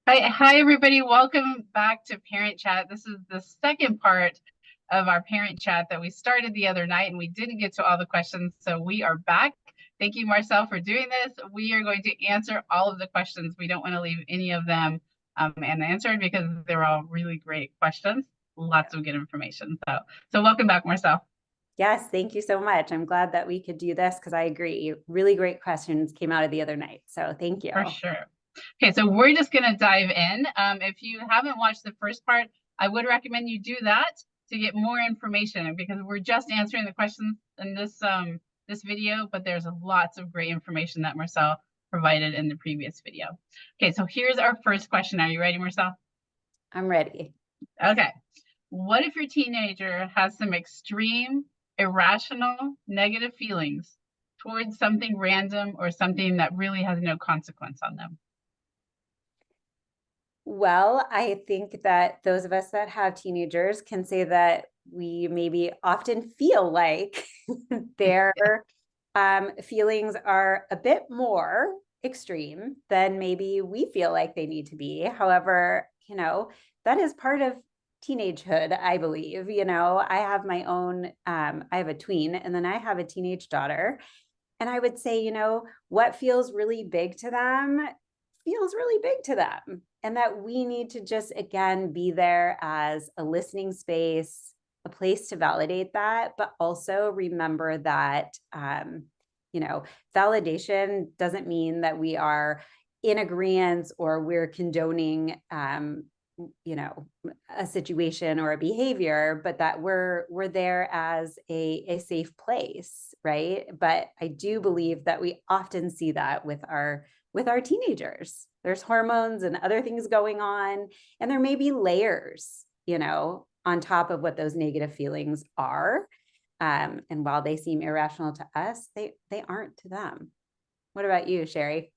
Hi, everybody. Welcome back to Parent Chat. This is the second part of our Parent Chat that we started the other night, and we didn't get to all the questions, so we are back. Thank you, Marcel, for doing this. We are going to answer all of the questions. We don't want to leave any of them unanswered because they're all really great questions. Lots of good information. So welcome back, Marcel. Yes, thank you so much. I'm glad that we could do this because I agree. Really great questions came out of the other night. So thank you. For sure. Okay, so we're just going to dive in. If you haven't watched the first part, I would recommend you do that to get more information because we're just answering the questions in this video, but there's lots of great information that Marcel provided in the previous video. Okay, so here's our first question. Are you ready, Marcel? I'm ready. Okay. What if your teenager has some extreme, irrational, negative feelings towards something random or something that really has no consequence on them? Well, I think that those of us that have teenagers can say that we maybe often feel like their feelings are a bit more extreme than maybe we feel like they need to be. However, that is part of teenagehood, I believe. I have my own, I have a tween, and then I have a teenage daughter. And I would say, what feels really big to them feels really big to them. And that we need to just, again, be there as a listening space, a place to validate that, but also remember that, validation doesn't mean that we are in agreement or we're condoning, a situation or a behavior, but that we're there as a safe place, right? But I do believe that we often see that with our teenagers. There's hormones and other things going on, and there may be layers, on top of what those negative feelings are. And while they seem irrational to us, they aren't to them. What about you, Sherry?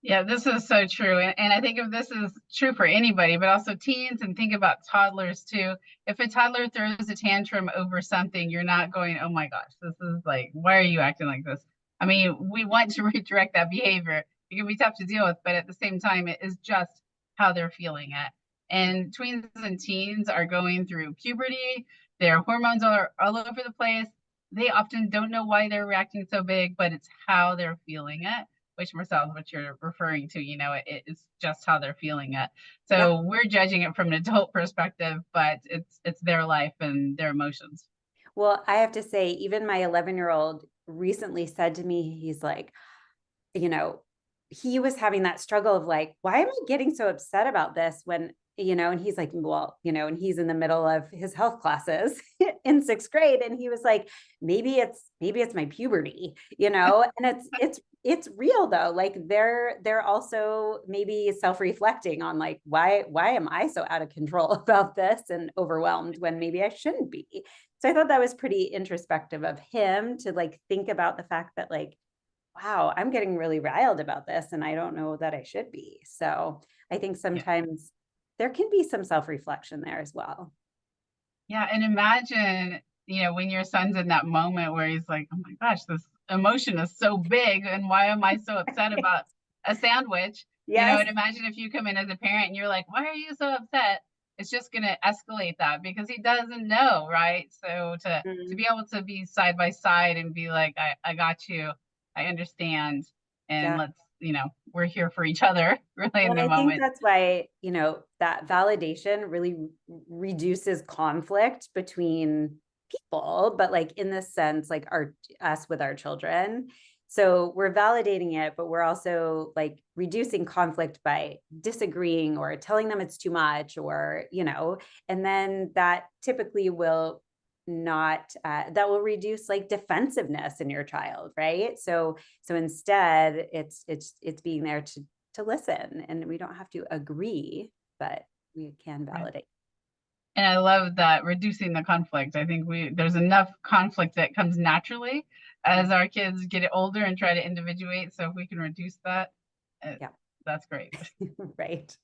Yeah, this is so true. And I think if this is true for anybody, but also teens, and think about toddlers too. If a toddler throws a tantrum over something, you're not going, oh my gosh, this is like, why are you acting like this? I mean, we want to redirect that behavior. It can be tough to deal with, but at the same time, it is just how they're feeling it. And tweens and teens are going through puberty. Their hormones are all over the place. They often don't know why they're reacting so big, but it's how they're feeling it, which Marcel is what you're referring to. It's just how they're feeling it. So Yeah. we're judging it from an adult perspective, but it's their life and their emotions. Well, I have to say, even my 11-year-old recently said to me, he's like, you know, he was having that struggle of like, why am I getting so upset about this when, and he's like, well, and he's in the middle of his health classes in 6th grade. And he was like, maybe it's my puberty, and it's real though. Like they're also maybe self-reflecting on like, why am I so out of control about this and overwhelmed when maybe I shouldn't be? So I thought that was pretty introspective of him to like think about the fact that like, wow, I'm getting really riled about this and I don't know that I should be. So I think Yeah. sometimes there can be some self-reflection there as well. Yeah. And imagine, when your son's in that moment where he's like, oh my gosh, this emotion is so big. And why am I so upset about a sandwich? Yes. And imagine if you come in as a parent and you're like, why are you so upset? It's just going to escalate that because he doesn't know, right? So to Mhm. be able to be side by side and be like, I got you, I understand, and Yeah. let's, we're here for each other really in Well, the and I think moment. that's why, that validation really reduces conflict between people, but like in this sense, like us with our children. So we're validating it, but we're also like reducing conflict by disagreeing or telling them it's too much or, and then that typically will not that will reduce like defensiveness in your child, right? So instead it's being there to listen, and we don't have to agree, but we can Right. validate. And I love that reducing the conflict. I think there's enough conflict that comes naturally as our kids get older and try to individuate. So if we can reduce that, uh, Yeah. that's great. Right.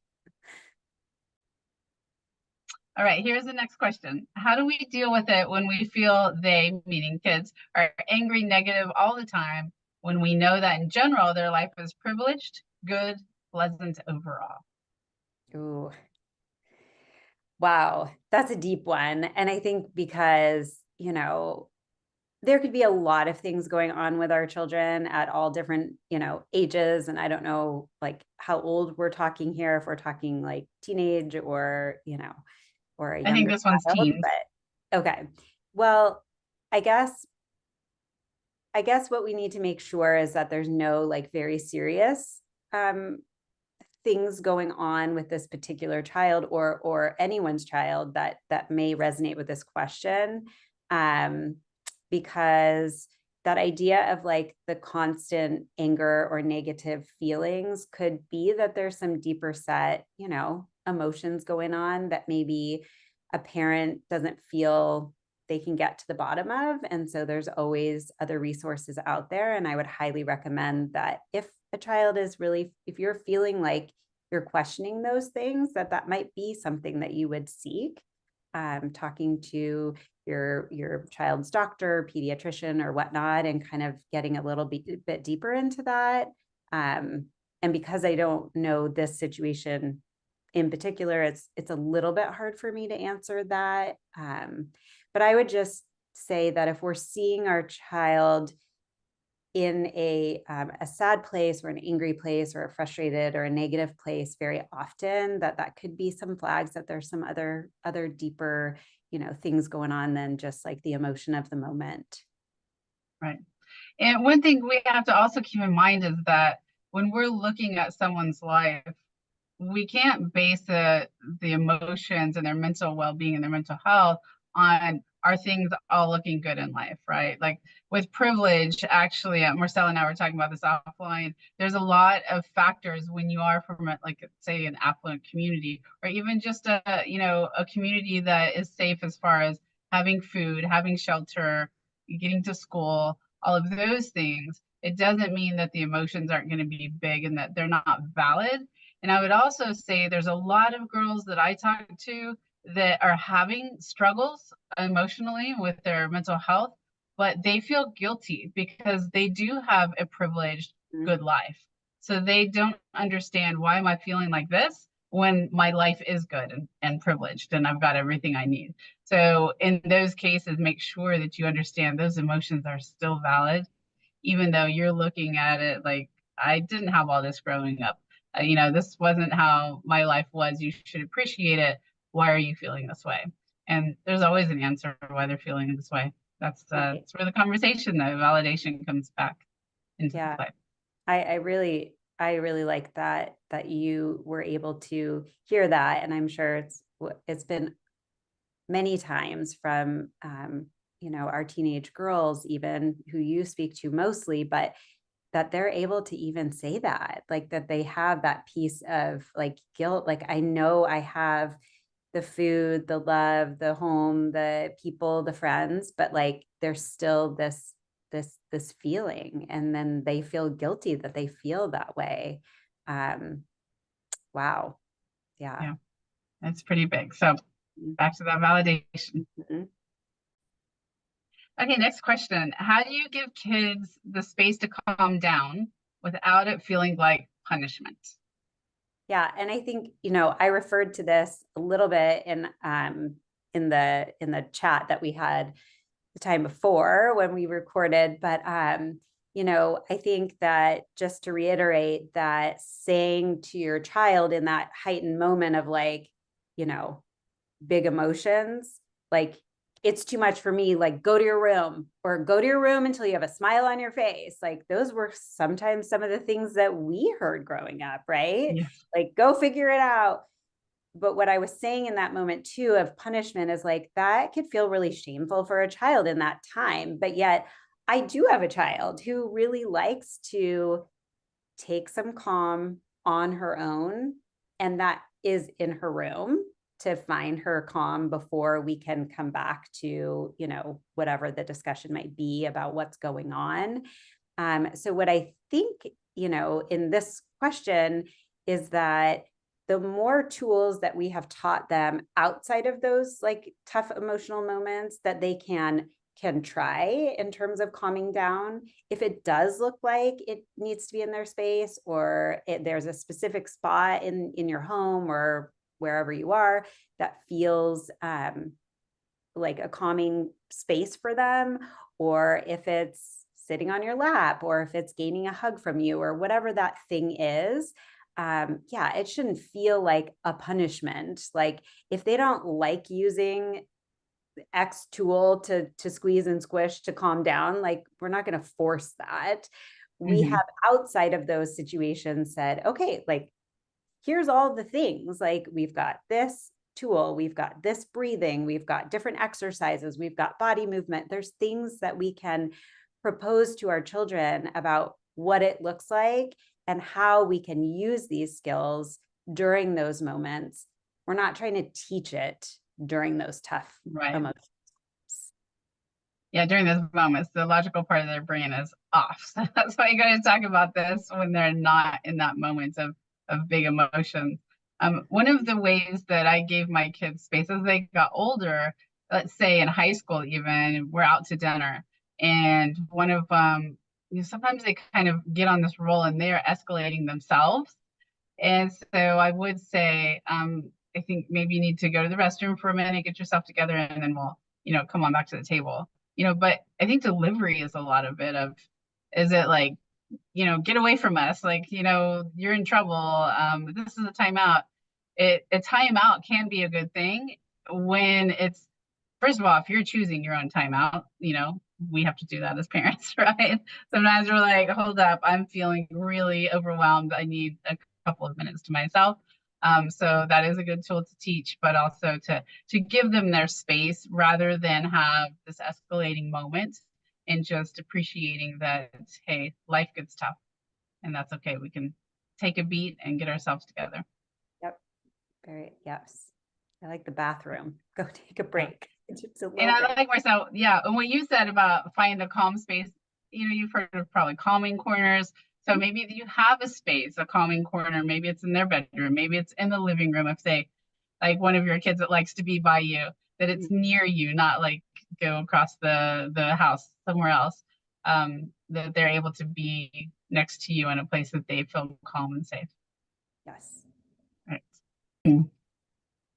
All right, here's the next question. How do we deal with it when we feel they, meaning kids, are angry, negative all the time when we know that in general their life is privileged, good, pleasant overall? Ooh, wow, that's a deep one. And I think because, there could be a lot of things going on with our children at all different, ages. And I don't know like how old we're talking here, if we're talking like teenage or, or a I think younger this one's child, teens. but okay. Well, I guess what we need to make sure is that there's no like very serious um things going on with this particular child or anyone's child that may resonate with this question, um because that idea of like the constant anger or negative feelings could be that there's some deeper set emotions going on that maybe a parent doesn't feel they can get to the bottom of. And so there's always other resources out there, and I would highly recommend that if a child is really, if you're feeling like you're questioning those things, that might be something that you would seek, talking to your child's doctor, pediatrician, or whatnot, and kind of getting a little bit deeper into that. And because I don't know this situation in particular, it's a little bit hard for me to answer that. But I would just say that if we're seeing our child in a sad place or an angry place or a frustrated or a negative place very often, that could be some flags that there's some other deeper things going on than just like the emotion of the moment. Right. And one thing we have to also keep in mind is that when we're looking at someone's life, we can't base the emotions and their mental well-being and their mental health on are things all looking good in life, right? Like with privilege, actually, Marcella and I were talking about this offline. There's a lot of factors when you are from like say an affluent community, or even just a community that is safe as far as having food, having shelter, getting to school, all of those things. It doesn't mean that the emotions aren't going to be big and that they're not valid. And I would also say there's a lot of girls that I talk to that are having struggles emotionally with their mental health, but they feel guilty because they do have a privileged, good life. So they don't understand, why am I feeling like this when my life is good and privileged and I've got everything I need. So in those cases, make sure that you understand those emotions are still valid, even though you're looking at it like, I didn't have all this growing up. This wasn't how my life was. You should appreciate it. Why are you feeling this way? And there's always an answer why they're feeling this way. That's Right. that's where the conversation, the validation comes back into Yeah. play. I really like that you were able to hear that, and I'm sure it's been many times from our teenage girls, even who you speak to mostly, but that they're able to even say that, like that they have that piece of like guilt. Like, I know I have the food, the love, the home, the people, the friends, but like there's still this feeling, and then they feel guilty that they feel that way. Um, wow. Yeah. Yeah, that's pretty big. So back to that validation. Mhm. Okay, next question. How do you give kids the space to calm down without it feeling like punishment? Yeah, and I think, I referred to this a little bit in the chat that we had the time before when we recorded, but I think that just to reiterate that saying to your child in that heightened moment of like, you know, big emotions, like, it's too much for me, like, go to your room, or go to your room until you have a smile on your face. Like, those were sometimes some of the things that we heard growing up, right? Yeah. Like, go figure it out. But what I was saying in that moment too of punishment is like, that could feel really shameful for a child in that time. But yet I do have a child who really likes to take some calm on her own, and that is in her room, to find her calm before we can come back to whatever the discussion might be about what's going on. So what I think in this question is that the more tools that we have taught them outside of those like tough emotional moments, that they can can try in terms of calming down. If it does look like it needs to be in their space, or there's a specific spot in your home or wherever you are that feels like a calming space for them, or if it's sitting on your lap, or if it's gaining a hug from you, or whatever that thing is, yeah, it shouldn't feel like a punishment. Like if they don't like using X tool to squeeze and squish to calm down, like we're not going to force that. We Mhm. have outside of those situations said, okay, like here's all the things, like we've got this tool, we've got this breathing, we've got different exercises, we've got body movement. There's things that we can propose to our children about what it looks like and how we can use these skills during those moments. We're not trying to teach it during those tough Right. emotions. Yeah, during those moments, the logical part of their brain is off. So that's why you got to talk about this when they're not in that moment of big emotions. One of the ways that I gave my kids space as they got older, let's say in high school, even we're out to dinner, and one of sometimes they kind of get on this roll and they are escalating themselves. And so I would say, I think maybe you need to go to the restroom for a minute, get yourself together, and then we'll, come on back to the table. But I think delivery is a lot of it of, is it like, get away from us, like, you're in trouble. This is a timeout. A timeout can be a good thing when it's, first of all, if you're choosing your own timeout, we have to do that as parents, right? Sometimes we're like, hold up, I'm feeling really overwhelmed. I need a couple of minutes to myself. So that is a good tool to teach, but also to give them their space rather than have this escalating moment, and just appreciating that, hey, life gets tough and that's okay. We can take a beat and get ourselves together. Yep. Very, yes. I like the bathroom. Go take a Yeah. break. Just a And little I break. like myself, yeah. And what you said about find a calm space, you've heard of probably calming corners. So maybe you have a space, a calming corner. Maybe it's in their bedroom. Maybe it's in the living room. If they, like one of your kids that likes to be by you, that it's near you, not like go across the house somewhere else. That they're able to be next to you in a place that they feel calm and safe. Yes. Right.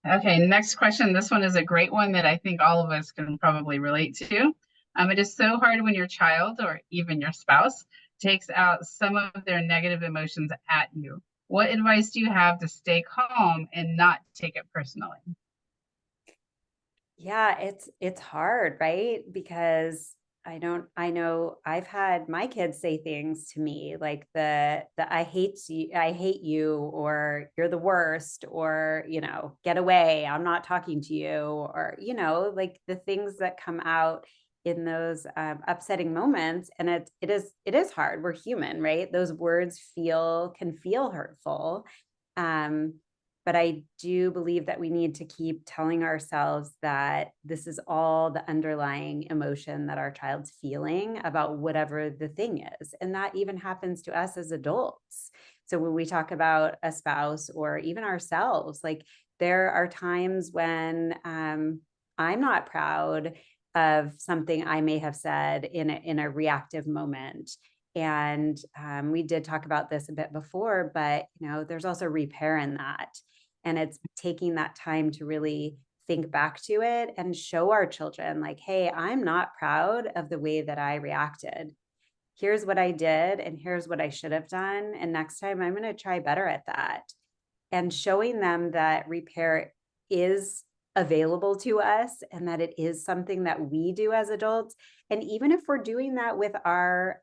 Okay, next question. This one is a great one that I think all of us can probably relate to. It is so hard when your child or even your spouse takes out some of their negative emotions at you. What advice do you have to stay calm and not take it personally? Yeah, it's hard, right? Because I know I've had my kids say things to me like the I hate you, or you're the worst, or get away, I'm not talking to you, or like the things that come out in those upsetting moments. And it is hard. We're human, right? Those words can feel hurtful. Um, but I do believe that we need to keep telling ourselves that this is all the underlying emotion that our child's feeling about whatever the thing is. And that even happens to us as adults. So when we talk about a spouse or even ourselves, like there are times when I'm not proud of something I may have said in a reactive moment. And we did talk about this a bit before, but there's also repair in that. And it's taking that time to really think back to it and show our children, like, hey, I'm not proud of the way that I reacted. Here's what I did, and here's what I should have done. And next time I'm going to try better at that. And showing them that repair is available to us and that it is something that we do as adults. And even if we're doing that with our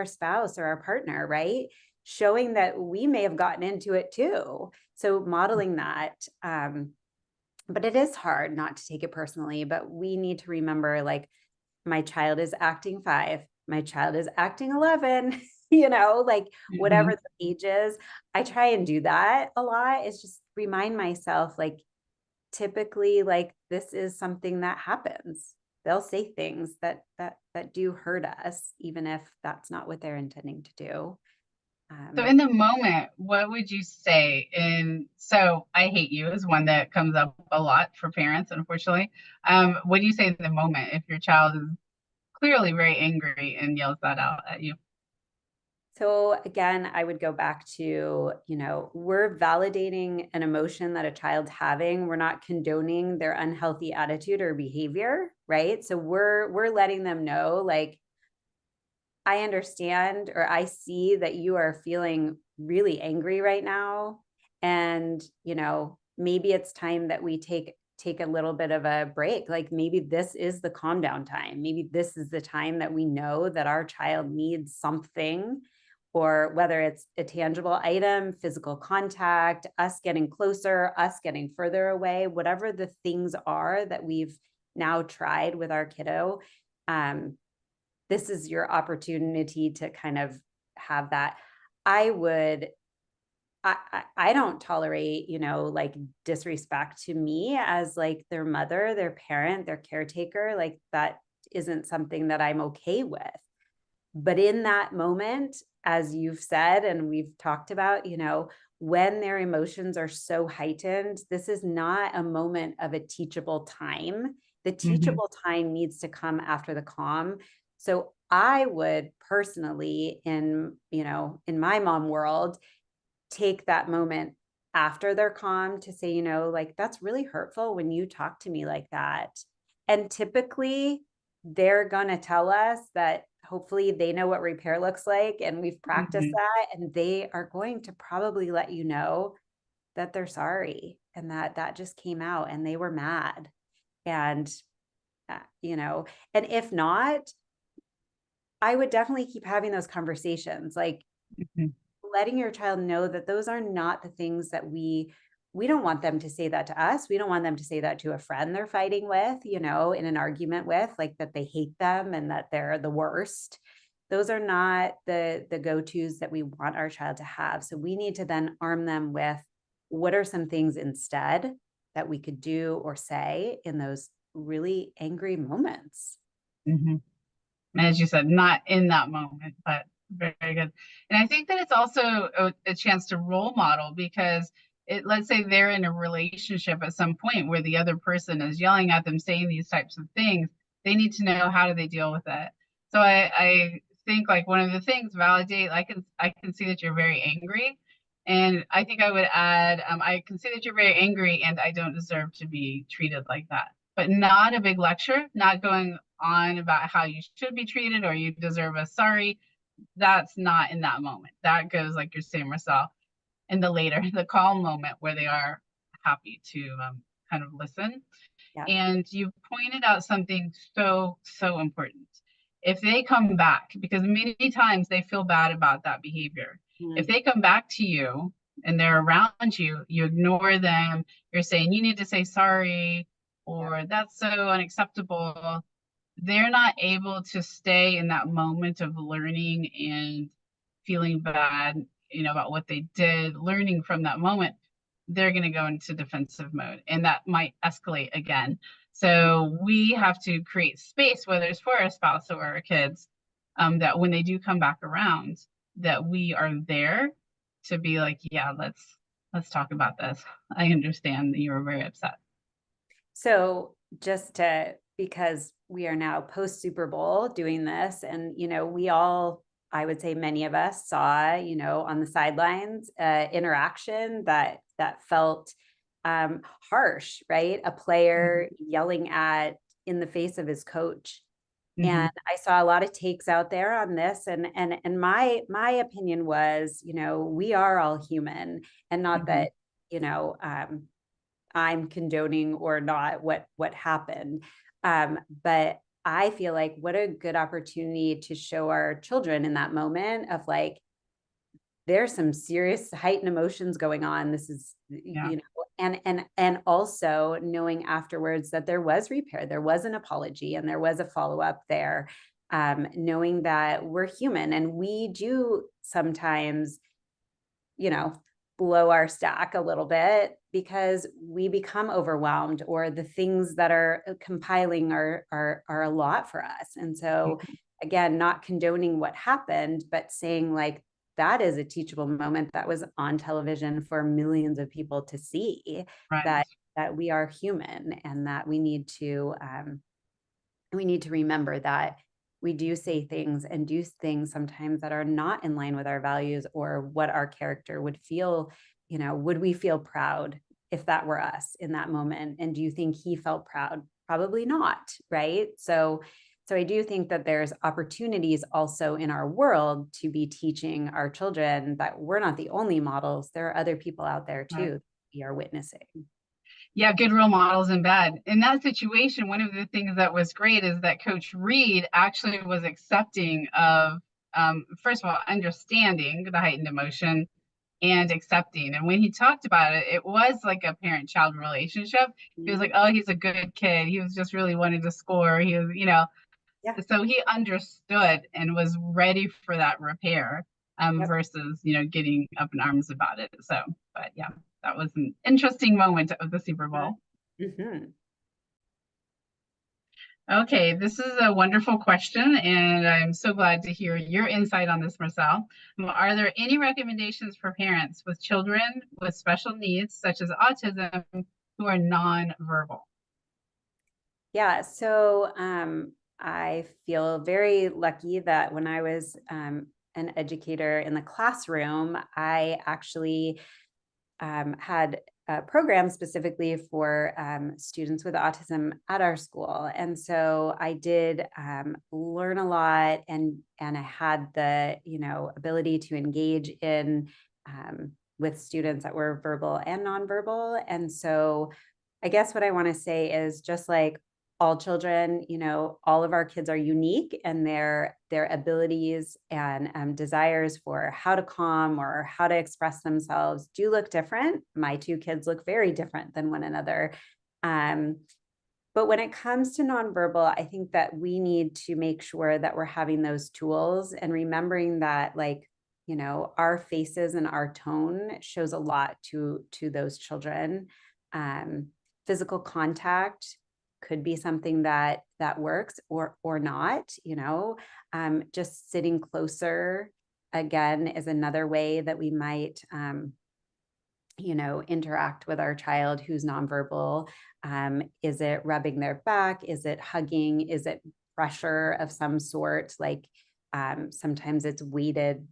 spouse or our partner, right? Showing that we may have gotten into it too. So modeling that. But it is hard not to take it personally, but we need to remember, like, my child is acting 5, my child is acting 11, like whatever Mhm. the age is. I try and do that a lot, is just remind myself, like, typically, like, this is something that happens. They'll say things that do hurt us, even if that's not what they're intending to do. So in the moment, what would you say so I hate you is one that comes up a lot for parents, unfortunately. What do you say in the moment if your child is clearly very angry and yells that out at you? So again, I would go back to, we're validating an emotion that a child's having. We're not condoning their unhealthy attitude or behavior, right? So we're letting them know, like, I understand, or I see that you are feeling really angry right now. And, maybe it's time that we take a little bit of a break. Like maybe this is the calm down time. Maybe this is the time that we know that our child needs something, or whether it's a tangible item, physical contact, us getting closer, us getting further away, whatever the things are that we've now tried with our kiddo. This is your opportunity to kind of have that. I would, I don't tolerate, like disrespect to me as like their mother, their parent, their caretaker. Like that isn't something that I'm okay with. But in that moment, as you've said, and we've talked about, when their emotions are so heightened, this is not a moment of a teachable time. The Hmm. teachable time needs to come after the calm. So I would personally, in my mom world, take that moment after they're calm to say, like, that's really hurtful when you talk to me like that. And typically, they're going to tell us that hopefully they know what repair looks like and we've practiced Hmm. that. And they are going to probably let you know that they're sorry and that just came out and they were mad. And, uh, you know, and if not, I would definitely keep having those conversations. Like, Hmm. letting your child know that those are not the things that we don't want them to say that to us. We don't want them to say that to a friend they're fighting with, in an argument with, like that they hate them and that they're the worst. Those are not the go-tos that we want our child to have. So we need to then arm them with what are some things instead that we could do or say in those really angry moments. Hmm. As you said, not in that moment, but very, very good. And I think that it's also a chance to role model because let's say they're in a relationship at some point where the other person is yelling at them, saying these types of things. They need to know how do they deal with it. So I think like one of the things validate. I can see that you're very angry, and I think I would add I can see that you're very angry, and I don't deserve to be treated like that. But not a big lecture, not going on about how you should be treated or you deserve a sorry. That's not in that moment. That goes, like you're saying, Marcel, in the later, the calm moment where they are happy to kind of listen. Yeah. And you pointed out something so, so important. If they come back, because many times they feel bad about that behavior, if Mm. they come back to you and they're around you, you ignore them, you're saying, you need to say sorry, Yeah. or that's so unacceptable. They're not able to stay in that moment of learning and feeling bad, about what they did, learning from that moment. They're going to go into defensive mode and that might escalate again. So we have to create space, whether it's for our spouse or our kids, that when they do come back around, that we are there to be like, yeah, let's talk about this. I understand that you were very upset. So just to, because we are now post Super Bowl doing this, and we all, I would say many of us saw, on the sidelines, interaction that felt harsh, right? A player yelling at in the face of his coach. Mm-hmm. And I saw a lot of takes out there on this, and my opinion was, we are all human, and not Mm-hmm. that, you know, um, I'm condoning or not what happened. But I feel like what a good opportunity to show our children in that moment of like, there's some serious heightened emotions going on. This is, Yeah. and also knowing afterwards that there was repair, there was an apology, and there was a follow-up there. Knowing that we're human and we do sometimes, you know, blow our stack a little bit because we become overwhelmed, or the things that are compiling are a lot for us. And so again, not condoning what happened, but saying like, that is a teachable moment that was on television for millions of people to see, Right. that we are human, and that we need to remember that we do say things and do things sometimes that are not in line with our values or what our character would feel. Would we feel proud if that were us in that moment? And do you think he felt proud? Probably not, right? So I do think that there's opportunities also in our world to be teaching our children that we're not the only models. There are other people out there Right. too that we are witnessing. Yeah, good role models and bad. In that situation, one of the things that was great is that Coach Reed actually was accepting of, first of all, understanding the heightened emotion and accepting. And when he talked about it, it was like a parent-child relationship. He was like, Mhm. oh, he's a good kid. He was just really wanting to score. He was, Yeah. so he understood and was ready for that repair, Yep. versus, getting up in arms about it. So, but yeah, that was an interesting moment of the Super Bowl. Mm-hmm. Okay, this is a wonderful question, and I'm so glad to hear your insight on this, Marcel. Are there any recommendations for parents with children with special needs, such as autism, who are nonverbal? Yeah, so I feel very lucky that when I was an educator in the classroom, I actually had a program specifically for students with autism at our school. And so I did learn a lot, and I had the ability to engage in with students that were verbal and nonverbal. And so I guess what I want to say is, just like all children, all of our kids are unique, and their abilities and desires for how to calm or how to express themselves do look different. My two kids look very different than one another. Um, but when it comes to nonverbal, I think that we need to make sure that we're having those tools and remembering that, like, our faces and our tone shows a lot to those children. Um, Physical contact could be something that works, or not. Just sitting closer again is another way that we might interact with our child who's nonverbal. Is it rubbing their back? Is it hugging? Is it pressure of some sort? Like sometimes it's weighted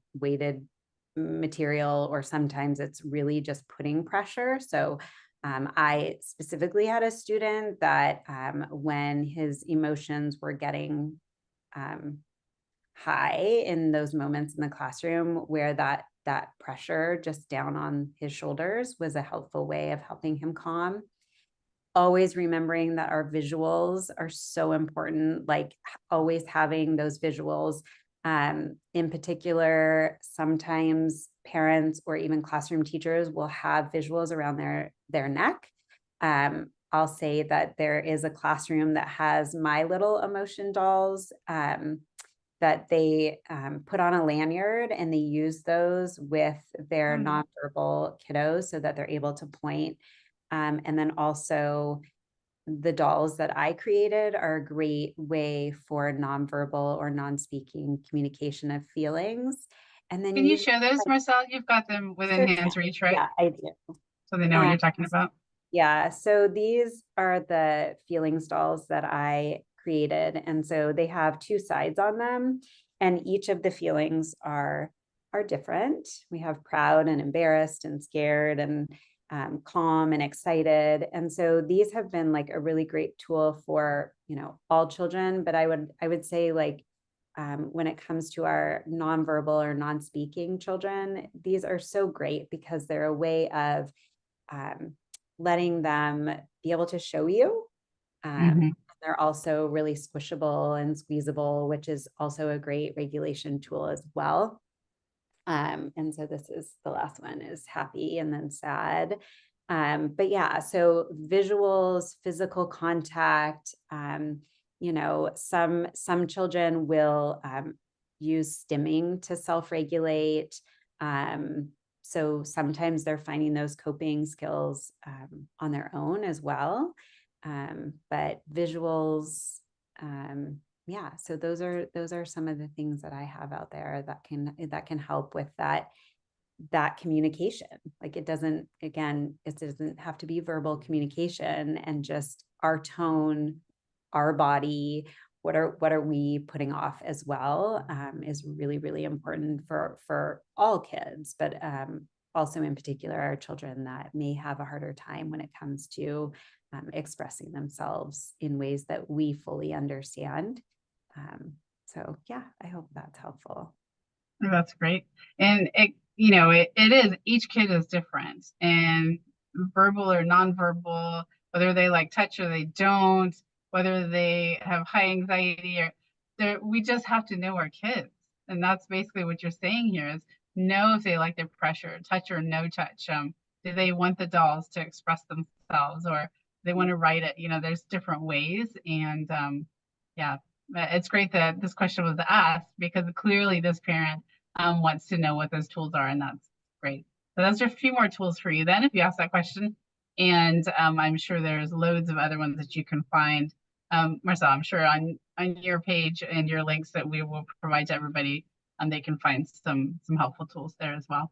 material, or sometimes it's really just putting pressure. So I specifically had a student that when his emotions were getting um, high in those moments in the classroom, where that pressure just down on his shoulders was a helpful way of helping him calm. Always remembering that our visuals are so important, like always having those visuals. In particular, sometimes parents or even classroom teachers will have visuals around their neck. I'll say that there is a classroom that has My Little Emotion dolls that they put on a lanyard, and they use those with their nonverbal kiddos so that they're able to point. And then also, the dolls that I created are a great way for nonverbal or non-speaking communication of feelings. And then Can you usually, share those, Marcel? You've got them within sure hand's can. reach, right? Yeah, I do. So they know what Um, you're talking about. yeah, so these are the feelings dolls that I created. And so they have two sides on them, and each of the feelings are different. We have proud and embarrassed and scared and calm and excited. And so these have been like a really great tool for, all children. But I would say, like, when it comes to our nonverbal or non-speaking children, these are so great because they're a way of um, letting them be able to show you. Mhm. They're also really squishable and squeezable, which is also a great regulation tool as well. And so this is the last one, is happy and then sad. But yeah, so visuals, physical contact, some children will use stimming to self-regulate. Um, so sometimes they're finding those coping skills on their own as well. But visuals, yeah, so those are some of the things that I have out there that can help with that communication. Like it doesn't, again, it doesn't have to be verbal communication, and just our tone, our body, what are we putting off as well, is really, really important for all kids, but also in particular our children that may have a harder time when it comes to expressing themselves in ways that we fully understand. So yeah, I hope that's helpful. That's great. And it is, each kid is different, and verbal or nonverbal, whether they like touch or they don't, whether they have high anxiety or we just have to know our kids. And that's basically what you're saying here is know if they like their pressure, touch or no touch. Do they want the dolls to express themselves, or they want to write it? There's different ways. And yeah, it's great that this question was asked, because clearly this parent wants to know what those tools are, and that's great. So those are a few more tools for you then, if you ask that question. And I'm sure there's loads of other ones that you can find. Marcel, I'm sure on your page and your links that we will provide to everybody, they can find some helpful tools there as well.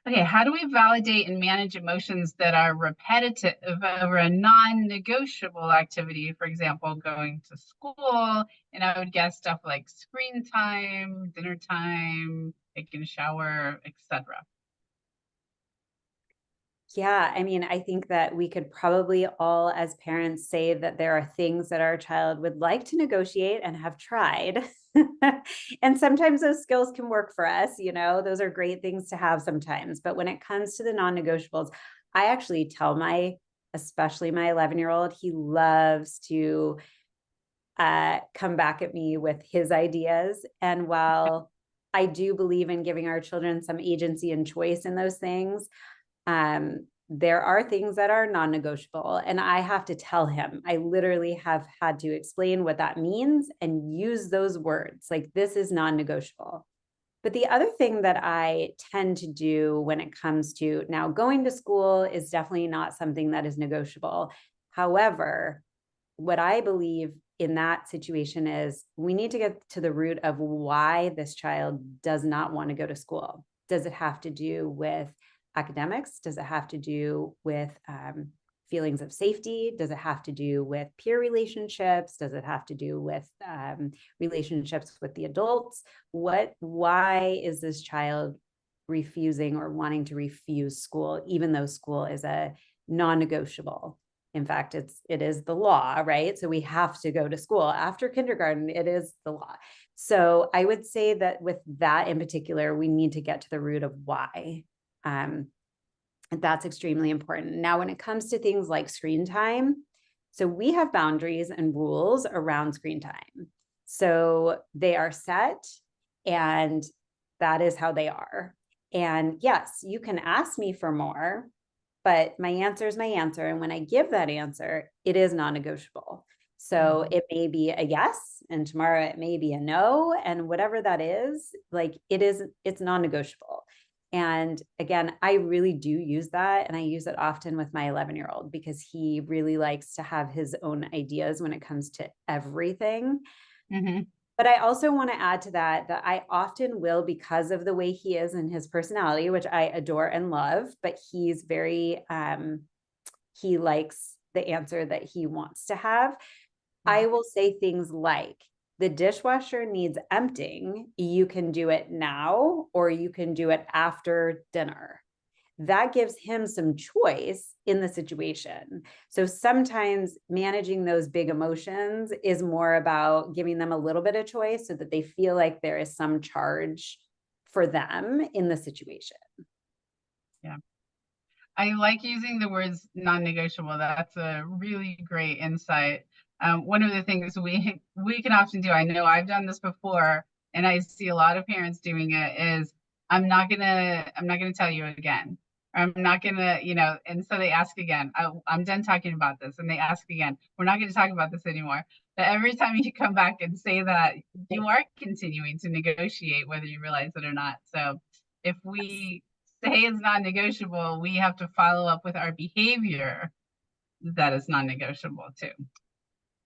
Okay, how do we validate and manage emotions that are repetitive over a non-negotiable activity? For example, going to school, and I would guess stuff like screen time, dinner time, taking a shower, etc. Yeah, I mean, I think that we could probably all, as parents, say that there are things that our child would like to negotiate and have tried. And sometimes those skills can work for us, those are great things to have sometimes. But when it comes to the non-negotiables, I actually tell especially my 11-year-old, he loves to come back at me with his ideas. And while I do believe in giving our children some agency and choice in those things, there are things that are non-negotiable, and I have to tell him. I literally have had to explain what that means and use those words, like, this is non-negotiable. But the other thing that I tend to do when it comes to now going to school is definitely not something that is negotiable. However, what I believe in that situation is we need to get to the root of why this child does not want to go to school. Does it have to do with academics? Does it have to do with feelings of safety? Does it have to do with peer relationships? Does it have to do with relationships with the adults? Why is this child refusing or wanting to refuse school, even though school is a non-negotiable? In fact, it is the law, right? So we have to go to school after kindergarten. It is the law. So I would say that with that in particular, we need to get to the root of why. That's extremely important. Now, when it comes to things like screen time, so we have boundaries and rules around screen time. So they are set, and that is how they are. And yes, you can ask me for more, but my answer is my answer. And when I give that answer, it is non-negotiable. So it may be a yes, and tomorrow it may be a no, and whatever that is, like, it's non-negotiable. And again, I really do use that, and I use it often with my 11-year-old because he really likes to have his own ideas when it comes to everything. Mm-hmm. But I also want to add to that I often will, because of the way he is and his personality, which I adore and love, but he's very, he likes the answer that he wants to have. I will say things like, the dishwasher needs emptying. You can do it now, or you can do it after dinner. That gives him some choice in the situation. So sometimes managing those big emotions is more about giving them a little bit of choice so that they feel like there is some charge for them in the situation. Yeah. I like using the words non-negotiable. That's a really great insight. One of the things we can often do, I know I've done this before, and I see a lot of parents doing it, is I'm not gonna tell you again. I'm not gonna, and so they ask again. I'm done talking about this, and they ask again. We're not gonna talk about this anymore. But every time you come back and say that, you are continuing to negotiate, whether you realize it or not. So if we say it's non-negotiable, we have to follow up with our behavior that is non-negotiable too.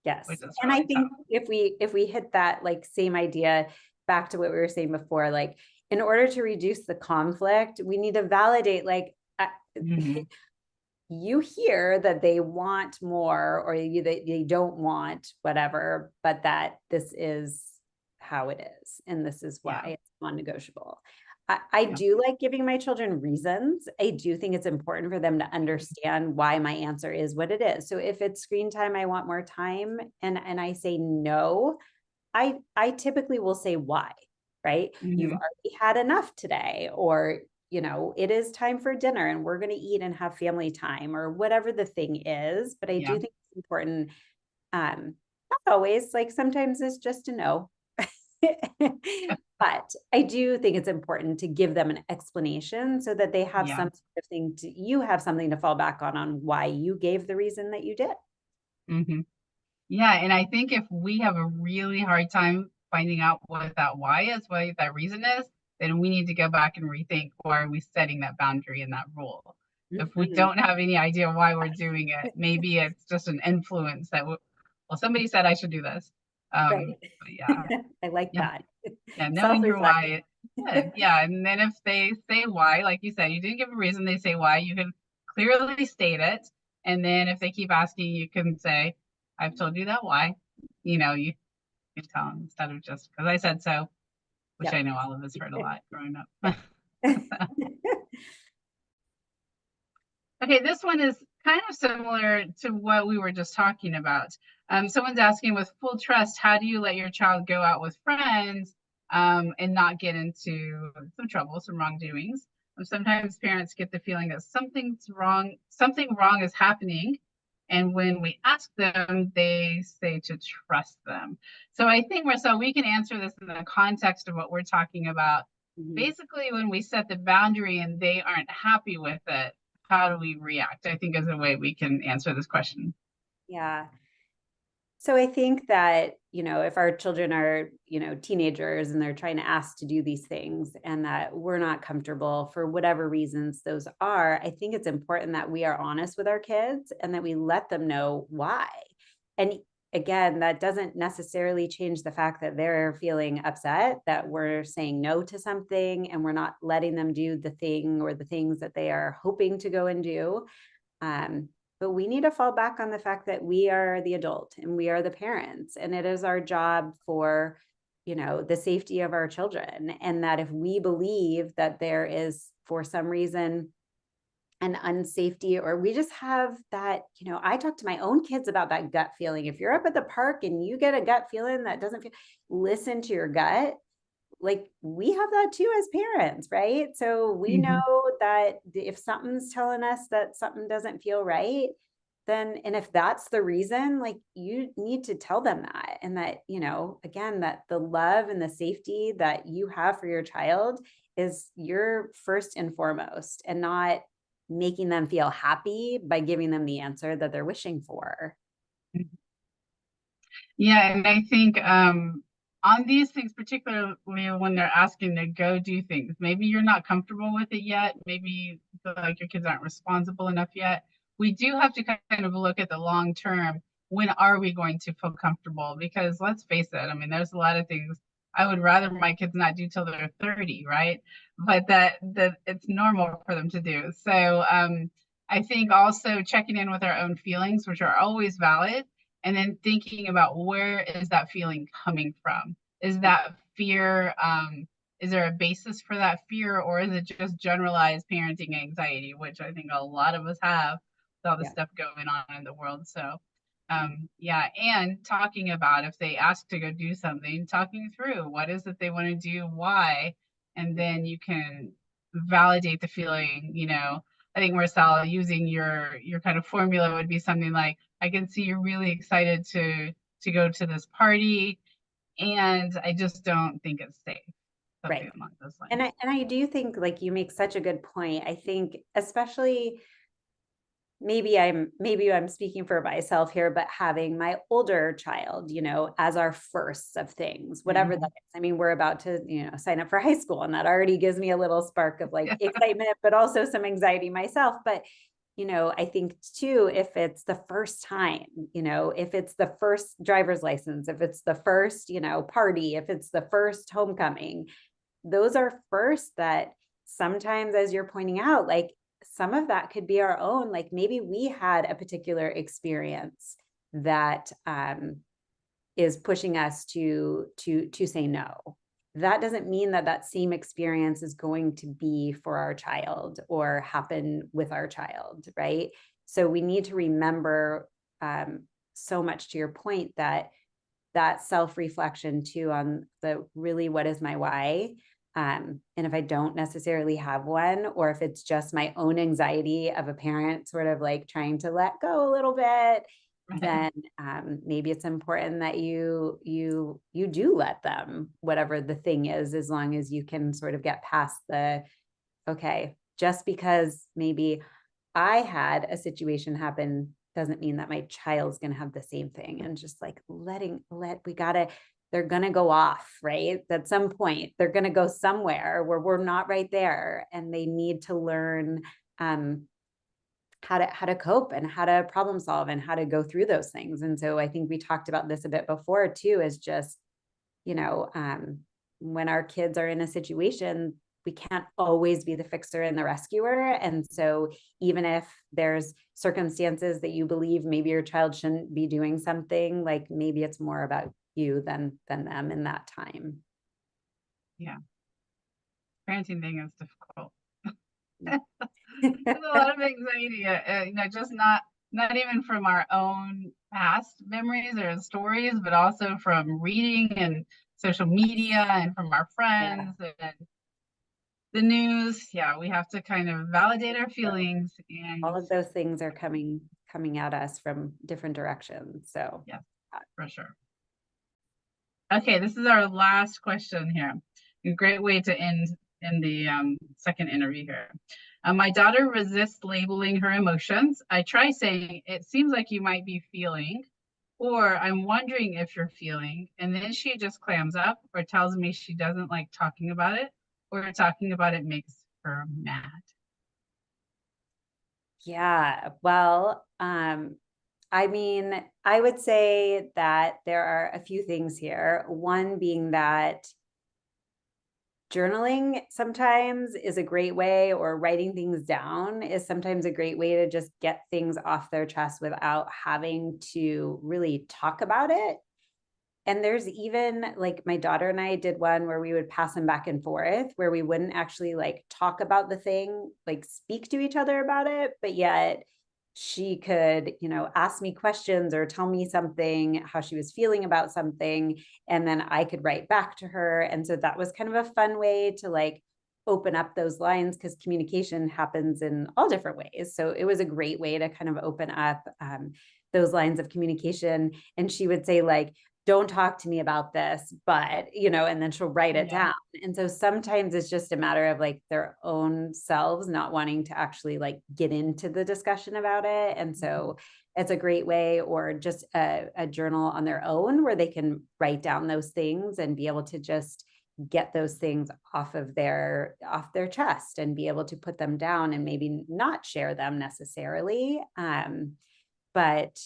Yes. which is And I really tough. think if we hit that like same idea back to what we were saying before, like in order to reduce the conflict, we need to validate like Mhm. you hear that they want more or they don't want whatever, but that this is how it is and this is why Yeah. it's non-negotiable. I Yeah. do like giving my children reasons. I do think it's important for them to understand why my answer is what it is. So if it's screen time, I want more time, and I say no, I typically will say why, right? You've Mhm. already had enough today, or it is time for dinner and we're going to eat and have family time, or whatever the thing is. But I do Yeah. think it's important. Not always, like sometimes it's just a no. But I do think it's important to give them an explanation so that they have Yeah. some sort of thing you have something to fall back on why you gave the reason that you did. Mhm. Yeah, and I think if we have a really hard time finding out what that why is, what that reason is, then we need to go back and rethink why are we setting that boundary and that rule. If we Mhm. don't have any idea why we're doing it, maybe it's just an influence that, well, somebody said I should do this. Right. But yeah, I like yeah, that. yeah, knowing your Self-reflection. why, good. Yeah, and then if they say why, like you said, you didn't give a reason, they say why, you can clearly state it. And then if they keep asking, you can say, I've told you that why. You can tell them instead of just because I said so, which I Yep. know all of us heard a lot growing up. Okay, this one is kind of similar to what we were just talking about. Someone's asking, with full trust, how do you let your child go out with friends and not get into some trouble, some wrongdoings? Sometimes parents get the feeling that something wrong is happening. And when we ask them, they say to trust them. So I think, Marcel, we can answer this in the context of what we're talking about. Mhm. Basically, when we set the boundary and they aren't happy with it, how do we react? I think is a way we can answer this question. Yeah. So I think that, if our children are, teenagers and they're trying to ask to do these things and that we're not comfortable for whatever reasons those are, I think it's important that we are honest with our kids and that we let them know why. And again, that doesn't necessarily change the fact that they're feeling upset that we're saying no to something and we're not letting them do the thing or the things that they are hoping to go and do. Um, but we need to fall back on the fact that we are the adult and we are the parents, and it is our job for, the safety of our children. And that if we believe that there is, for some reason, an unsafety, or we just have that, I talk to my own kids about that gut feeling. If you're up at the park and you get a gut feeling that doesn't feel, listen to your gut. Like we have that too as parents, right? So we know Mm-hmm. that if something's telling us that something doesn't feel right, then, and if that's the reason, like you need to tell them that. And that, again, that the love and the safety that you have for your child is your first and foremost, and not making them feel happy by giving them the answer that they're wishing for. Yeah, and I think on these things, particularly when they're asking to go do things, maybe you're not comfortable with it yet. Maybe you feel like your kids aren't responsible enough yet. We do have to kind of look at the long term. When are we going to feel comfortable? Because let's face it, I mean, there's a lot of things I would rather my kids not do till they're 30, right? But that it's normal for them to do. So I think also checking in with our own feelings, which are always valid, and then thinking about where is that feeling coming from. Is that fear, is there a basis for that fear, or is it just generalized parenting anxiety, which I think a lot of us have with all the Yeah. stuff going on in the world. So yeah, and talking about if they ask to go do something, talking through what is it they want to do, why, and then you can validate the feeling. I think, Marcel, using your kind of formula would be something like, I can see you're really excited to go to this party, and I just don't think it's safe. Right. Something along those And lines. I do think like you make such a good point. I think especially maybe I'm speaking for myself here, but having my older child, as our first of things, whatever that Mhm. is. I mean, we're about to, sign up for high school, and that already gives me a little spark of like excitement, but also some anxiety myself. But I think too, if it's the first time, if it's the first driver's license, if it's the first, party, if it's the first homecoming, those are first that sometimes, as you're pointing out, like some of that could be our own. Like maybe we had a particular experience that is pushing us to say no. That doesn't mean that that same experience is going to be for our child or happen with our child, right? So we need to remember so much to your point that self-reflection too on the really, what is my why? And if I don't necessarily have one, or if it's just my own anxiety of a parent sort of like trying to let go a little bit, then maybe it's important that you do let them, whatever the thing is, as long as you can sort of get past the, okay, just because maybe I had a situation happen doesn't mean that my child's going to have the same thing. And just like they're going to go off, right? At some point, they're going to go somewhere where we're not right there, and they need to learn how to cope and how to problem solve and how to go through those things. And so I think we talked about this a bit before too, is just, when our kids are in a situation, we can't always be the fixer and the rescuer. And so even if there's circumstances that you believe maybe your child shouldn't be doing something, like maybe it's more about you than them in that time. Yeah. Parenting thing is difficult. There's a lot of anxiety, just not even from our own past memories or stories, but also from reading and social media and from our friends and the news. Yeah, we have to kind of validate our feelings, and all of those things are coming at us from different directions. So yeah, for sure. Okay, this is our last question here. A great way to end in the second interview here. My daughter resists labeling her emotions. I try saying, it seems like you might be feeling, or I'm wondering if you're feeling. And then she just clams up or tells me she doesn't like talking about it, or talking about it makes her mad. Yeah, well, I mean, I would say that there are a few things here. One being that journaling sometimes is a great way, or writing things down is sometimes a great way to just get things off their chest without having to really talk about it. And there's even like my daughter and I did one where we would pass them back and forth, where we wouldn't actually like talk about the thing, like speak to each other about it, but yet she could, ask me questions or tell me something, how she was feeling about something, and then I could write back to her. And so that was kind of a fun way to like open up those lines, because communication happens in all different ways. So it was a great way to kind of open up those lines of communication. And she would say like, don't talk to me about this, but, and then she'll write it down. And so sometimes it's just a matter of like their own selves not wanting to actually like get into the discussion about it. And so it's a great way, or just a journal on their own where they can write down those things and be able to just get those things off their chest and be able to put them down and maybe not share them necessarily. But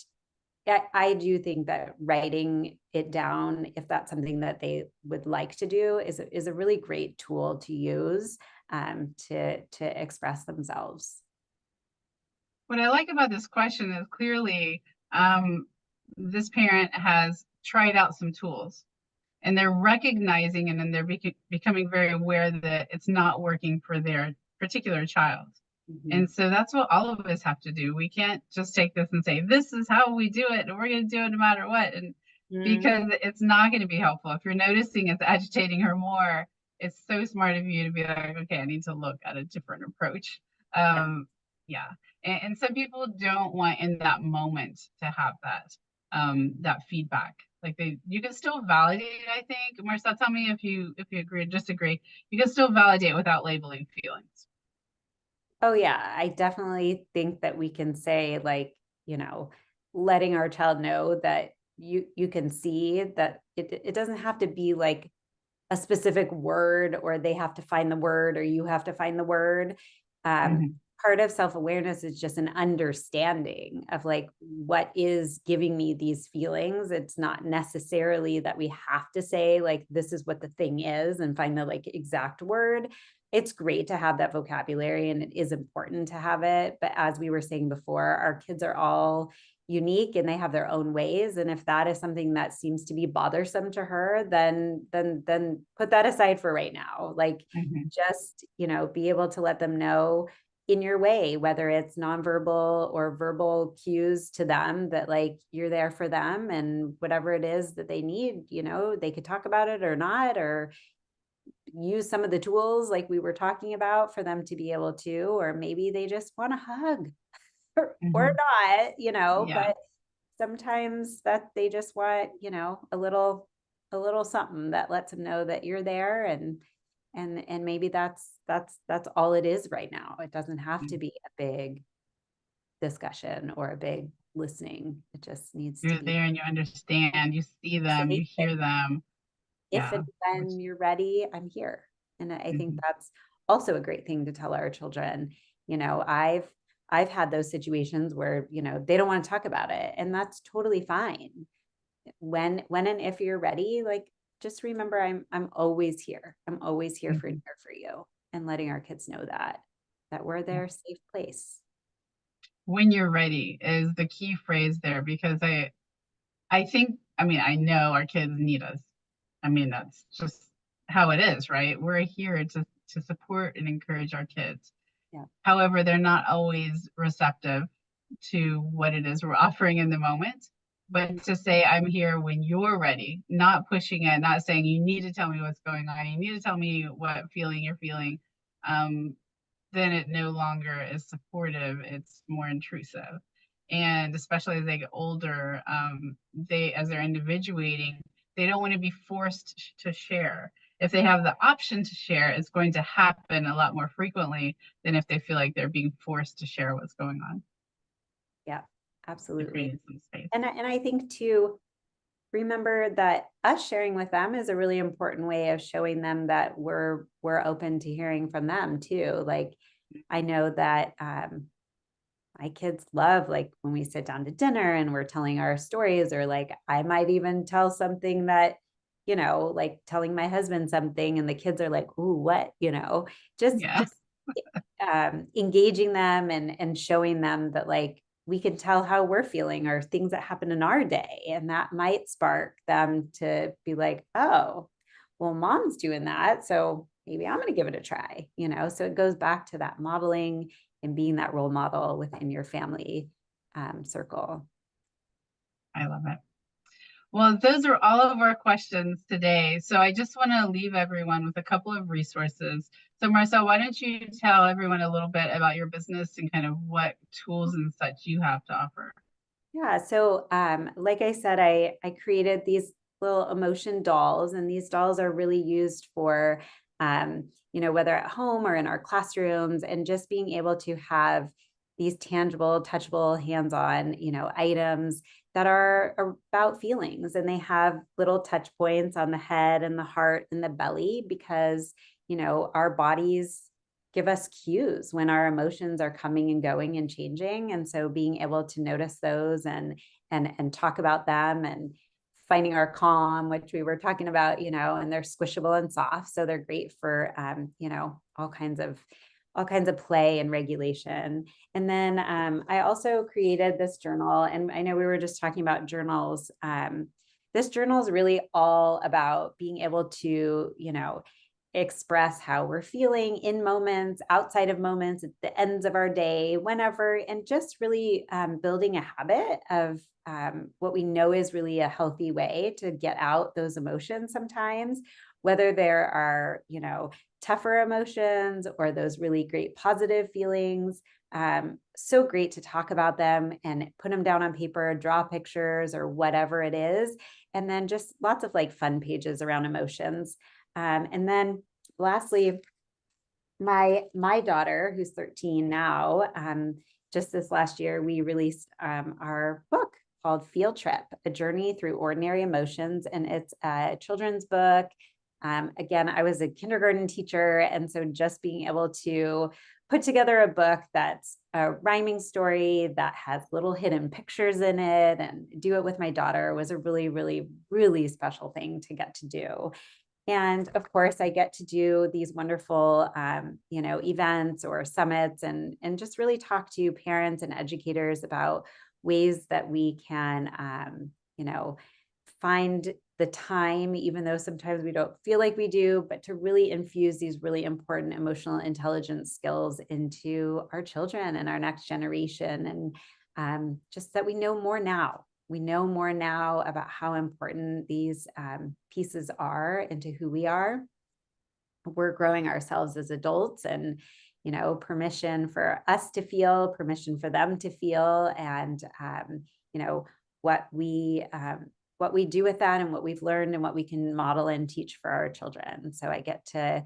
I do think that writing it down, if that's something that they would like to do, is a really great tool to use to express themselves. What I like about this question is clearly this parent has tried out some tools, and they're recognizing and then they're becoming very aware that it's not working for their particular child. Mm-hmm. And so that's what all of us have to do. We can't just take this and say, this is how we do it, and we're going to do it no matter what. And because it's not going to be helpful. If you're noticing it's agitating her more, it's so smart of you to be like, okay, I need to look at a different approach. Yeah. And some people don't want in that moment to have that feedback. Like you can still validate, I think. Marcel, tell me if you agree or disagree. You can still validate without labeling feelings. Oh yeah, I definitely think that we can say like, letting our child know that you can see that it doesn't have to be like a specific word, or they have to find the word, or you have to find the word. part of self-awareness is just an understanding of like what is giving me these feelings. It's not necessarily that we have to say like this is what the thing is and find the like exact word. It's great to have that vocabulary and it is important to have it, but as we were saying before, our kids are all unique and they have their own ways, and if that is something that seems to be bothersome to her, then put that aside for right now. Like Mhm. just, be able to let them know in your way, whether it's nonverbal or verbal cues to them that like you're there for them and whatever it is that they need, they could talk about it or not, or use some of the tools like we were talking about for them to be able to, or maybe they just want a hug or Mhm. not, Yeah. but sometimes that they just want, a little something that lets them know that you're there, and maybe that's all it is right now. It doesn't have to Mm. be a big discussion or a big listening. It just needs to You're be there and you understand, you see them, safe. you hear them. If Yeah. and Which when you're ready, I'm here. And I think mhm. that's also a great thing to tell our children. I've had those situations where, they don't want to talk about it, and that's totally fine. When and if you're ready, like just remember I'm always here. I'm always Mhm. here for you, and letting our kids know that we're Yeah. their safe place. When you're ready is the key phrase there because I think, I mean, I know our kids need us. I mean, that's just how it is, right? We're here to support and encourage our kids. Yeah. However, they're not always receptive to what it is we're offering in the moment. Mhm. But to say, I'm here when you're ready, not pushing it, not saying you need to tell me what's going on, you need to tell me what feeling you're feeling, um, then it no longer is supportive, it's more intrusive. And especially as they get older, as they're individuating, they don't want to be forced to share. If they have the option to share, it's going to happen a lot more frequently than if they feel like they're being forced to share what's going on. Yeah, They're absolutely. creating some space. And I think too, remember that us sharing with them is a really important way of showing them that we're open to hearing from them too. Like I know that my kids love like when we sit down to dinner and we're telling our stories, or like I might even tell something that, like telling my husband something and the kids are like, "Ooh, what?" Just Yeah, engaging them and showing them that like we can tell how we're feeling or things that happen in our day, and that might spark them to be like, oh, well, mom's doing that, so maybe I'm going to give it a try. So it goes back to that modeling and being that role model within your family circle. I love it. Well, those are all of our questions today. So I just want to leave everyone with a couple of resources. So Marcel, why don't you tell everyone a little bit about your business and kind of what tools and such you have to offer? Yeah. So, like I said, I created these little emotion dolls, and these dolls are really used for, whether at home or in our classrooms, and just being able to have these tangible, touchable, hands-on, items that are about feelings, and they have little touch points on the head and the heart and the belly because our bodies give us cues when our emotions are coming and going and changing, and so being able to notice those and talk about them and finding our calm, which we were talking about, and they're squishable and soft, so they're great for all kinds of play and regulation. And then I also created this journal, and I know we were just talking about journals. This journal is really all about being able to express how we're feeling in moments, outside of moments, at the ends of our day, whenever, and just really building a habit of what we know is really a healthy way to get out those emotions sometimes, whether there are, tougher emotions or those really great positive feelings. So great to talk about them and put them down on paper, draw pictures or whatever it is. And then just lots of like fun pages around emotions. And then lastly, my daughter, who's 13 now, just this last year, we released our book called Field Trip: A Journey Through Ordinary Emotions, and it's a children's book. Again, I was a kindergarten teacher, and so just being able to put together a book that's a rhyming story that has little hidden pictures in it, and do it with my daughter was a really, really, really special thing to get to do. And of course, I get to do these wonderful, events or summits, and just really talk to parents and educators about ways that we can, find the time, even though sometimes we don't feel like we do, but to really infuse these really important emotional intelligence skills into our children and our next generation. And just that we know more now. We know more now about how important these pieces are into who we are. We're growing ourselves as adults, and permission for us to feel, permission for them to feel, and what we do with that, and what we've learned, and what we can model and teach for our children. So I get to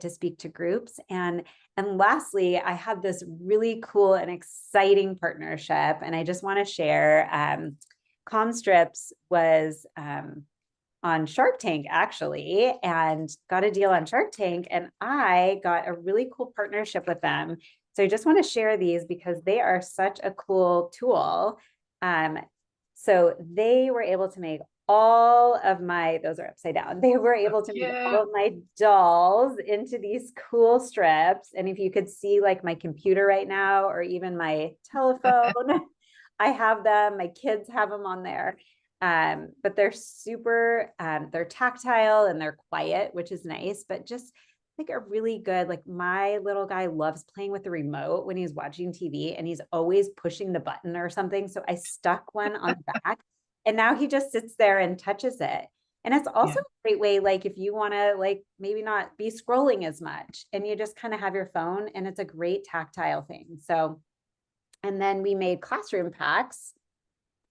speak to groups. And lastly, I had this really cool and exciting partnership, and I just want to share. Comstrips was on Shark Tank, actually, and got a deal on Shark Tank, and I got a really cool partnership with them. So I just want to share these because they are such a cool tool. So they were able to make all of those are upside down. They were able to make all of my dolls into these cool strips. And if you could see like my computer right now, or even my telephone, I have them, my kids have them on there. But they're super, they're tactile and they're quiet, which is nice, but just like a really good, like my little guy loves playing with the remote when he's watching TV, and he's always pushing the button or something. So I stuck one on the back, and now he just sits there and touches it. And it's also a great way, like if you want to like maybe not be scrolling as much, and you just kind of have your phone, and it's a great tactile thing. So, and then we made classroom packs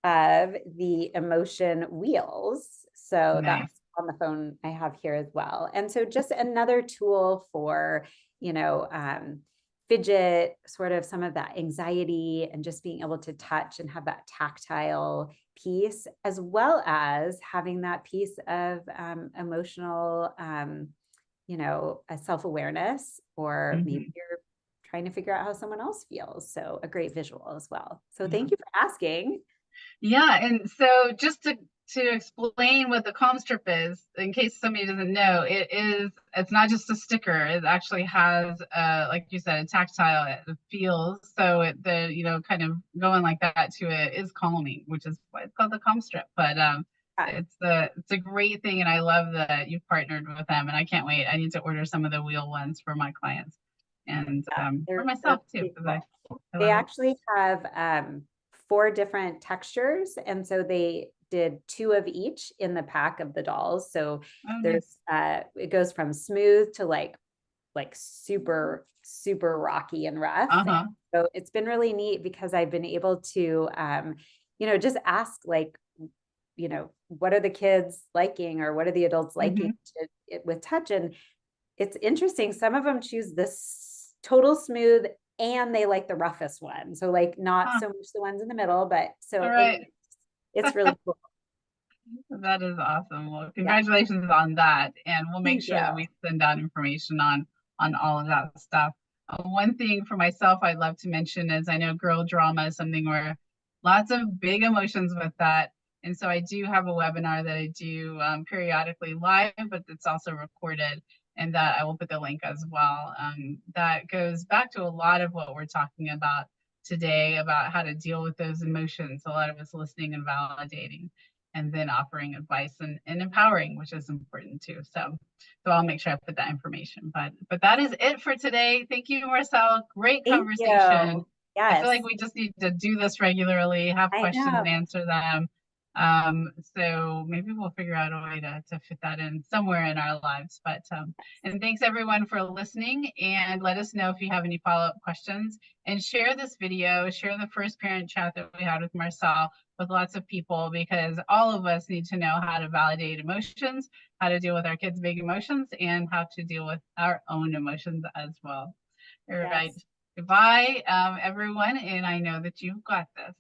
of the emotion wheels. So that's on the phone I have here as well. And so just another tool for, fidget, sort of some of that anxiety, and just being able to touch and have that tactile piece, as well as having that piece of emotional, a self-awareness, or maybe you're trying to figure out how someone else feels. So a great visual as well. So thank you for asking. Yeah, and so just to explain what the Calm Strip is, in case somebody doesn't know, it's not just a sticker. It actually has, like you said, a tactile, it feels. So kind of going like that to it is calming, which is why it's called the Calm Strip. But it's a great thing, and I love that you've partnered with them, and I can't wait. I need to order some of the wheel ones for my clients, and for myself too. They actually have 4 different textures, and so they did 2 of each in the pack of the dolls. So there's it goes from smooth to like super rocky and rough. And so it's been really neat because I've been able to just ask, like, what are the kids liking, or what are the adults liking with touch. And it's interesting, some of them choose this total smooth, and they like the roughest one. So like not so much the ones in the middle, but so it's really cool. That is awesome. Well, congratulations on that. And we'll make sure that we send out information on all of that stuff. One thing for myself I'd love to mention is, I know girl drama is something where lots of big emotions with that. And so I do have a webinar that I do periodically live, but it's also recorded, and that I will put the link as well. That goes back to a lot of what we're talking about today, about how to deal with those emotions. A lot of us listening and validating, and then offering advice and empowering, which is important too. So I'll make sure I put that information. But that is it for today. Thank you, Marcelle. Great conversation. Yes. I feel like we just need to do this regularly, have questions and answer them. So maybe we'll figure out a way to fit that in somewhere in our lives. But and thanks everyone for listening, and let us know if you have any follow-up questions, and share this video, share the first parent chat that we had with Marcelle with lots of people, because all of us need to know how to validate emotions, how to deal with our kids' big emotions, and how to deal with our own emotions as well. All right. Goodbye, everyone. And I know that you've got this.